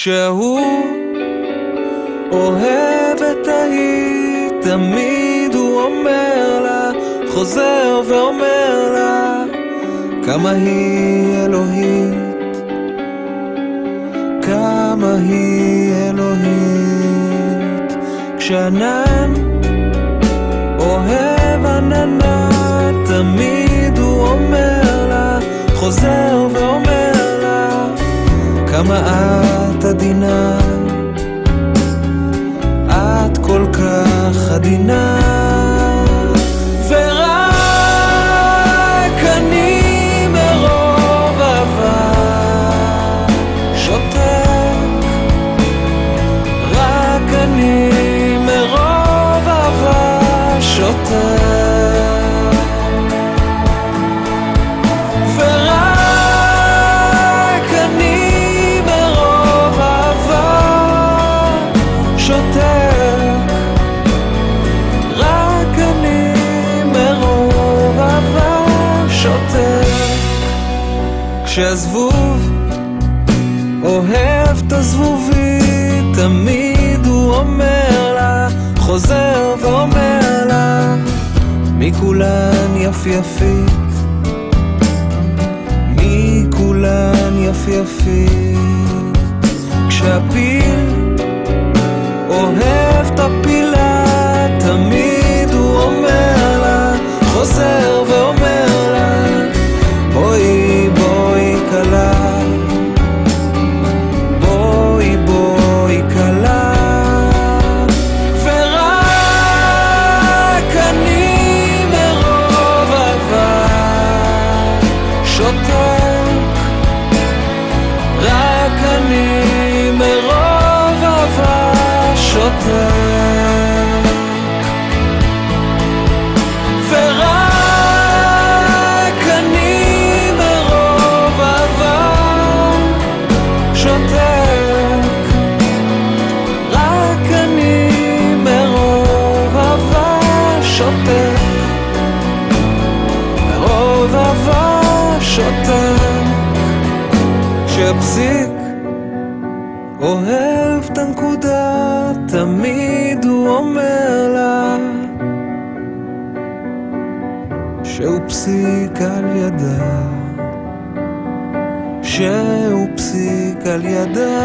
כשהוא אוהב את ההיא, תמיד הוא אומר לה, חוזר ואומר לה, כמה היא אלוהית, כמה היא אלוהית. כשענן אוהב עננה, תמיד הוא אומר לה, חוזר ואומר לה, כמה את עדינה, את כל כך עדינה. ורק אני מרוב אהבה שותק, רק אני מרוב אהבה שותק. כשהזבוב אוהב את הזבובית, תמיד הוא אומר לה, חוזר ואומר לה, מכולן יפייפית, מכולן יפייפית. כשהפיל אוהב את הפילה, תמיד הוא אומר לה, חוזר ואומר לה, בואי בואי קלה, בואי בואי קלה. ורק אני מרוב אהבה שותק, רק אני מרוב אהבה שותק. כשהפסיק אוהב את הנקודה, תמיד הוא אומר לה שהוא פסיק על ידה, שהוא פסיק על ידה.